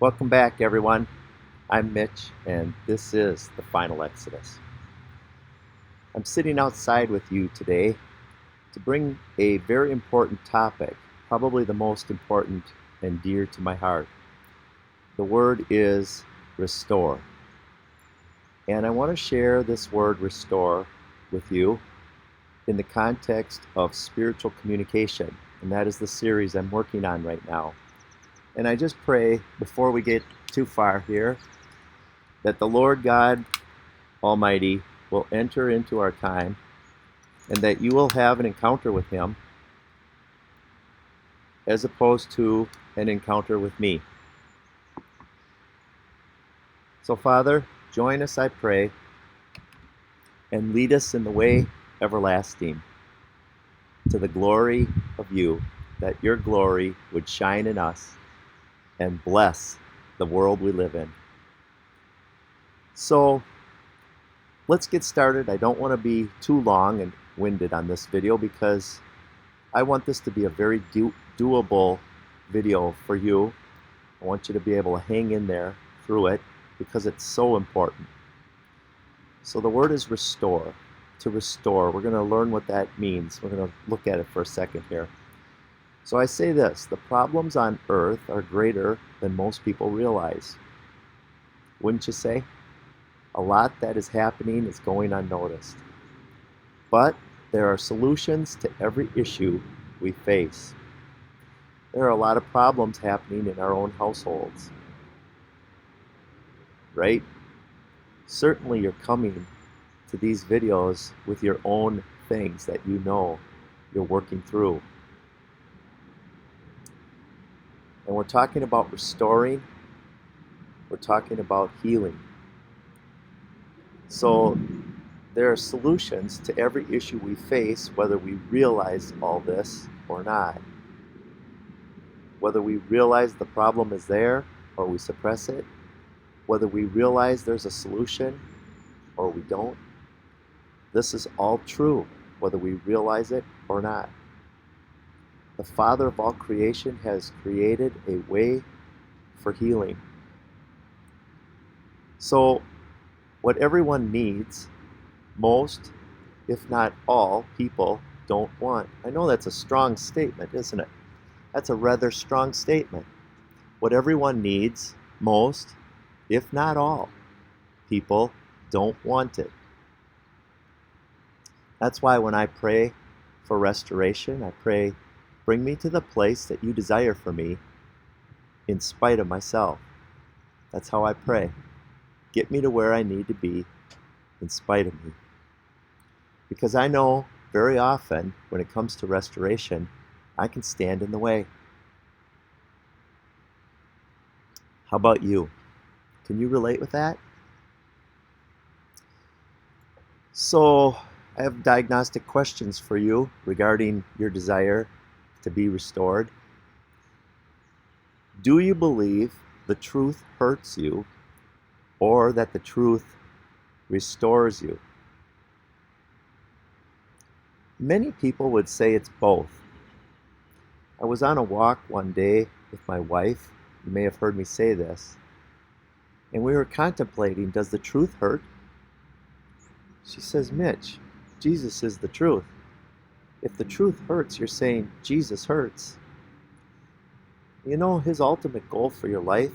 Welcome back, everyone. I'm Mitch, and this is the Final Exodus. I'm sitting outside with you today to bring a very important topic, probably the most important and dear to my heart. The word is restore. And I want to share this word restore with you in the context of spiritual communication, and that is the series I'm working on right now. And I just pray, before we get too far here, that the Lord God Almighty will enter into our time and that you will have an encounter with Him as opposed to an encounter with me. So, Father, join us, I pray, and lead us in the way everlasting to the glory of you, that your glory would shine in us and bless the world we live in. So let's get started. I don't want to be too long and winded on this video because I want this to be a very doable video for you. I want you to be able to hang in there through it because it's so important. So the word is restore. To restore. We're going to learn what that means. We're going to look at it for a second here. So I say this, the problems on earth are greater than most people realize. Wouldn't you say? A lot that is happening is going unnoticed. But there are solutions to every issue we face. There are a lot of problems happening in our own households. Right? Certainly you're coming to these videos with your own things that you know you're working through. And we're talking about restoring. We're talking about healing. So there are solutions to every issue we face, whether we realize all this or not. Whether we realize the problem is there or we suppress it. Whether we realize there's a solution or we don't. This is all true, whether we realize it or not. The Father of all creation has created a way for healing. So what everyone needs, most, if not all, people don't want. I know that's a strong statement, isn't it? That's a rather strong statement. What everyone needs, most, if not all, people don't want it. That's why when I pray for restoration, I pray, bring me to the place that you desire for me in spite of myself. That's how I pray. Get me to where I need to be in spite of me. Because I know very often when it comes to restoration, I can stand in the way. How about you? Can you relate with that? So I have diagnostic questions for you regarding your desire to be restored. Do you believe the truth hurts you or that the truth restores you? Many people would say it's both. I was on a walk one day with my wife. You may have heard me say this. And we were contemplating, does the truth hurt? She says, Mitch, Jesus is the truth. If the truth hurts, you're saying Jesus hurts. You know, his ultimate goal for your life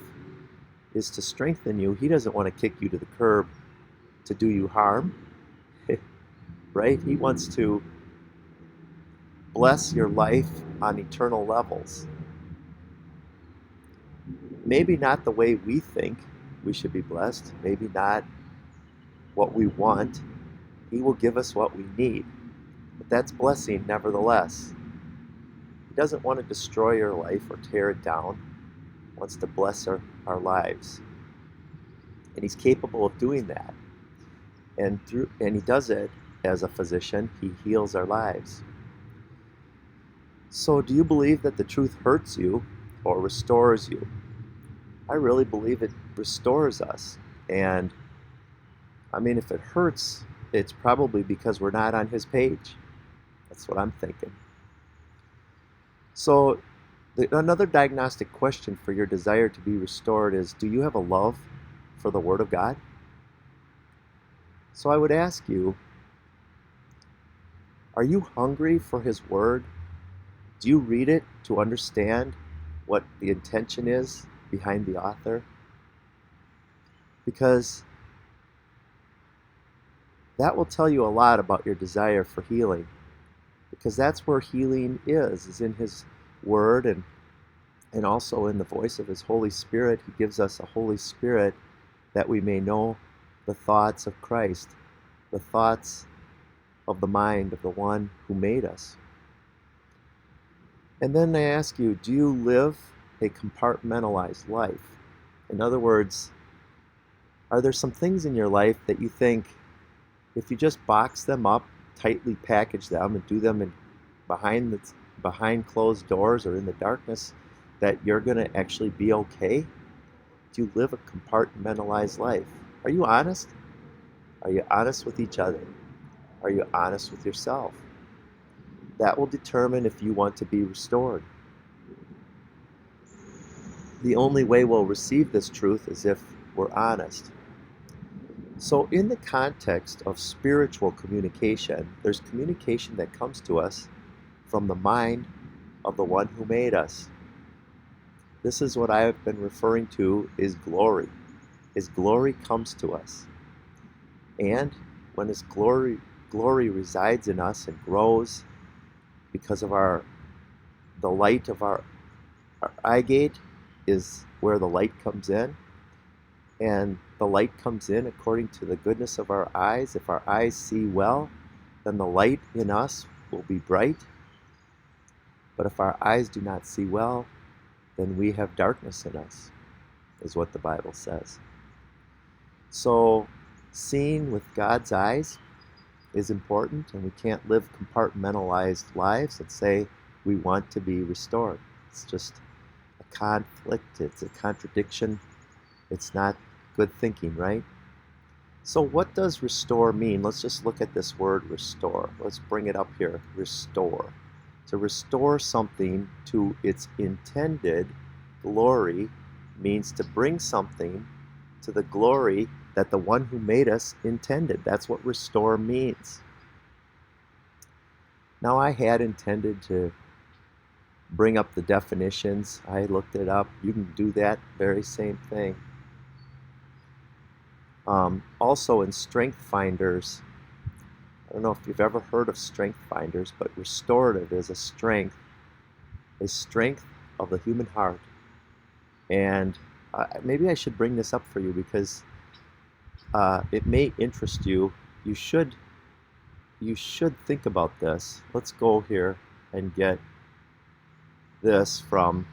is to strengthen you. He doesn't want to kick you to the curb to do you harm, right? He wants to bless your life on eternal levels. Maybe not the way we think we should be blessed, maybe not what we want. He will give us what we need, but that's blessing nevertheless. He doesn't want to destroy your life or tear it down. He wants to bless our lives. And he's capable of doing that. And he does it as a physician. He heals our lives. So do you believe that the truth hurts you or restores you? I really believe it restores us. And I mean, if it hurts, it's probably because we're not on his page. That's what I'm thinking. So Another diagnostic question for your desire to be restored is, do you have a love for the Word of God? So I would ask you, are you hungry for His Word? Do you read it to understand what the intention is behind the author? Because that will tell you a lot about your desire for healing. Because that's where healing is in His Word, and also in the voice of His Holy Spirit. He gives us a Holy Spirit that we may know the thoughts of Christ, the thoughts of the mind of the one who made us. And then I ask you, do you live a compartmentalized life? In other words, are there some things in your life that you think, if you just box them up, tightly package them, and do them behind closed doors or in the darkness, that you're going to actually be okay? Do you live a compartmentalized life? Are you honest? Are you honest with each other? Are you honest with yourself? That will determine if you want to be restored. The only way we'll receive this truth is if we're honest. So in the context of spiritual communication, there's communication that comes to us from the mind of the one who made us. This is what I have been referring to as glory. His glory comes to us. And when His glory resides in us and grows because of the light of our eye gate is where the light comes in. And the light comes in according to the goodness of our eyes. If our eyes see well, then the light in us will be bright. But if our eyes do not see well, then we have darkness in us, is what the Bible says. So seeing with God's eyes is important, and we can't live compartmentalized lives and say we want to be restored. It's just a conflict, it's a contradiction, it's not good thinking, right? So what does restore mean? Let's just look at this word restore. Let's bring it up here, restore. To restore something to its intended glory means to bring something to the glory that the one who made us intended. That's what restore means. Now, I had intended to bring up the definitions. I looked it up. You can do that very same thing. Also in Strength Finders, I don't know if you've ever heard of Strength Finders, but restorative is a strength of the human heart. And maybe I should bring this up for you because it may interest you. You should think about this. Let's go here and get this from,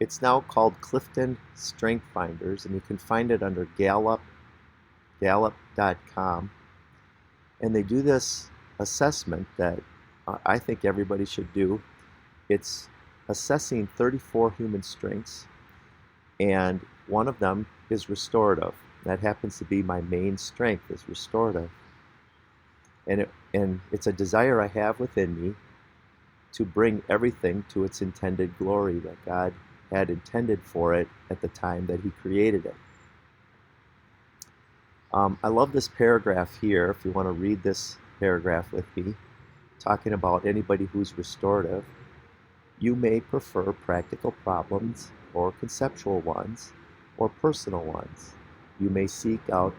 it's now called Clifton Strength Finders, and you can find it under Gallup.com. And they do this assessment that I think everybody should do. It's assessing 34 human strengths, and one of them is restorative. That happens to be my main strength, is restorative. And it's a desire I have within me to bring everything to its intended glory that God had intended for it at the time that He created it. I love this paragraph here, if you want to read this paragraph with me, talking about anybody who's restorative. You may prefer practical problems or conceptual ones or personal ones. You may seek out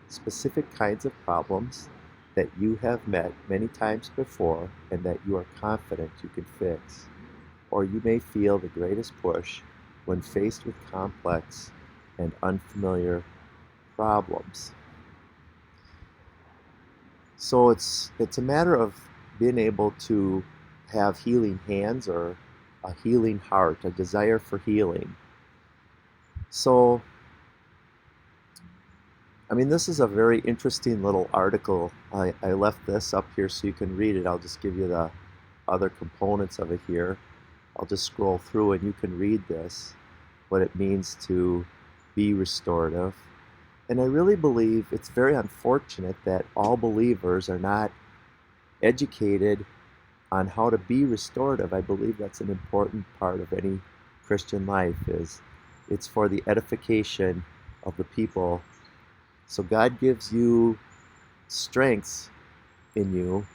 specific kinds of problems that you have met many times before and that you are confident you can fix. Or you may feel the greatest push when faced with complex and unfamiliar problems. So it's a matter of being able to have healing hands or a healing heart, a desire for healing. So, I mean, this is a very interesting little article. I left this up here so you can read it. I'll just give you the other components of it here. I'll just scroll through and you can read this, what it means to be restorative. And I really believe it's very unfortunate that all believers are not educated on how to be restorative. I believe that's an important part of any Christian life. It's for the edification of the people. So God gives you strengths in you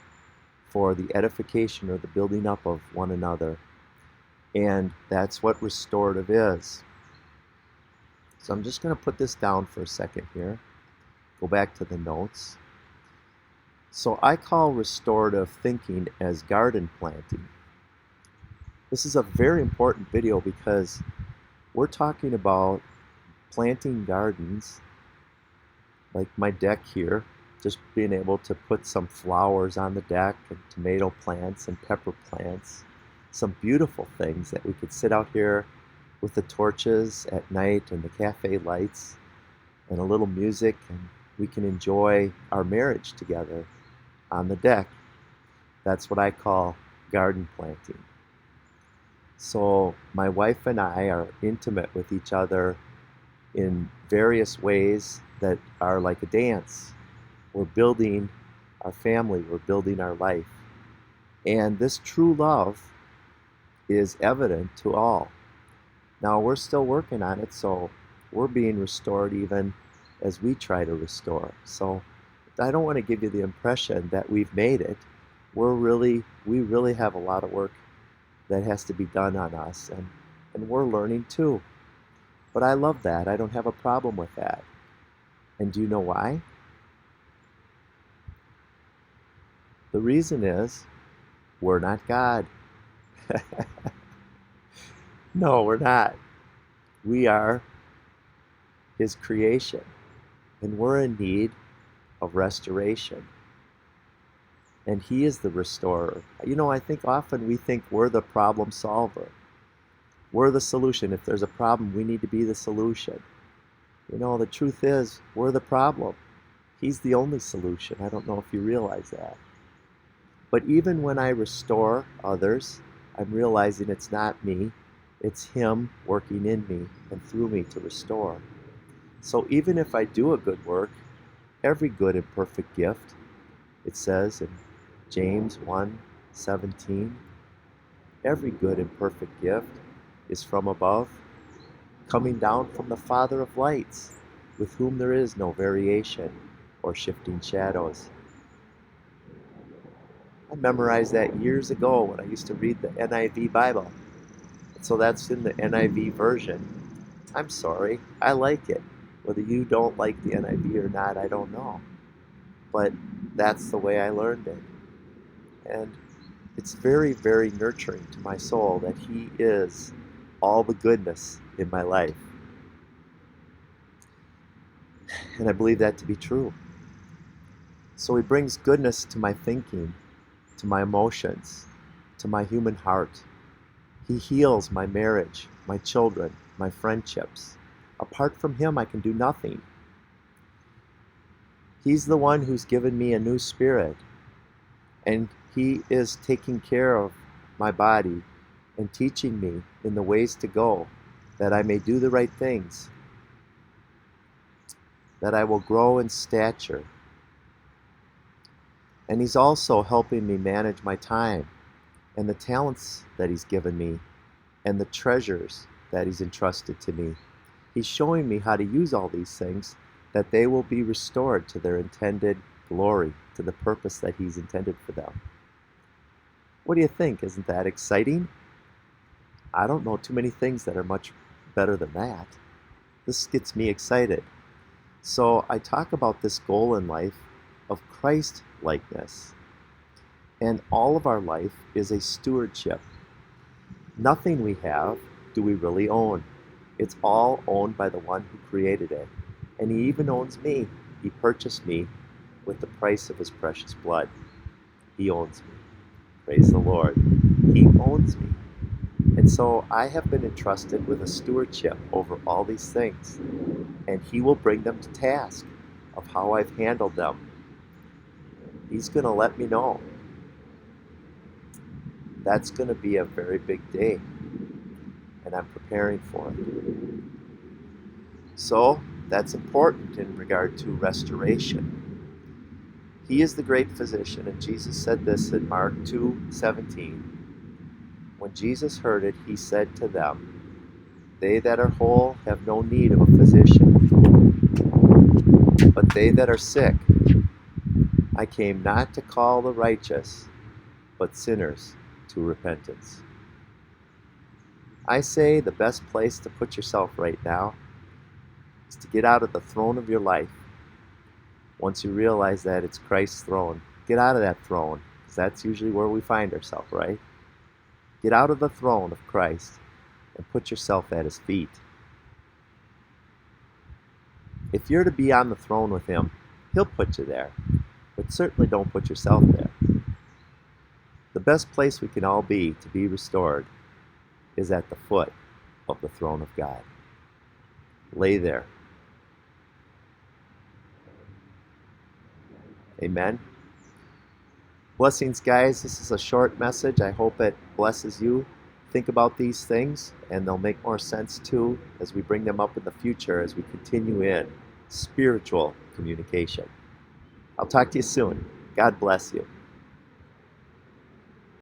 for the edification or the building up of one another. And that's what restorative is. So I'm just going to put this down for a second here. Go back to the notes. So I call restorative thinking as garden planting. This is a very important video because we're talking about planting gardens, like my deck here, just being able to put some flowers on the deck and tomato plants and pepper plants, some beautiful things that we could sit out here with the torches at night and the cafe lights and a little music, and we can enjoy our marriage together on the deck. That's what I call garden planting. So my wife and I are intimate with each other in various ways that are like a dance. We're building our family, we're building our life. And this true love is evident to all. Now we're still working on it, so we're being restored even as we try to restore. So I don't want to give you the impression that we've made it. We really have a lot of work that has to be done on us, and we're learning too. But I love that. I don't have a problem with that. And do you know why? The reason is we're not God. No, we're not. We are His creation, and we're in need of restoration. And He is the restorer. You know, I think often we think we're the problem solver. We're the solution. If there's a problem, we need to be the solution. You know, the truth is, we're the problem. He's the only solution. I don't know if you realize that. But even when I restore others, I'm realizing it's not me. It's Him working in me and through me to restore. So even if I do a good work, every good and perfect gift, it says in James 1:17, every good and perfect gift is from above, coming down from the Father of lights, with whom there is no variation or shifting shadows. I memorized that years ago when I used to read the NIV Bible. So that's in the NIV version. I'm sorry, I like it. Whether you don't like the NIV or not, I don't know. But that's the way I learned it. And it's very, very nurturing to my soul that He is all the goodness in my life. And I believe that to be true. So He brings goodness to my thinking, to my emotions, to my human heart. He heals my marriage, my children, my friendships. Apart from Him, I can do nothing. He's the one who's given me a new spirit, and He is taking care of my body and teaching me in the ways to go, that I may do the right things, that I will grow in stature. And He's also helping me manage my time and the talents that He's given me and the treasures that He's entrusted to me. He's showing me how to use all these things, that they will be restored to their intended glory, to the purpose that He's intended for them. What do you think? Isn't that exciting? I don't know too many things that are much better than that. This gets me excited. So I talk about this goal in life of Christ-likeness. And all of our life is a stewardship. Nothing we have do we really own. It's all owned by the one who created it. And He even owns me. He purchased me with the price of His precious blood. He owns me. Praise the Lord. He owns me. And so I have been entrusted with a stewardship over all these things. And He will bring them to task of how I've handled them. He's going to let me know. That's going to be a very big day. And I'm preparing for it. So that's important in regard to restoration. He is the great physician, and Jesus said this in Mark 2:17. When Jesus heard it, he said to them, "They that are whole have no need of a physician, but they that are sick. I came not to call the righteous, but sinners to repentance." I say the best place to put yourself right now is to get out of the throne of your life. Once you realize that it's Christ's throne, get out of that throne, because that's usually where we find ourselves, right? Get out of the throne of Christ and put yourself at his feet. If you're to be on the throne with him, he'll put you there, but certainly don't put yourself there. The best place we can all be to be restored is at the foot of the throne of God. Lay there. Amen. Blessings, guys. This is a short message. I hope it blesses you. Think about these things, and they'll make more sense too as we bring them up in the future as we continue in spiritual communication. I'll talk to you soon. God bless you.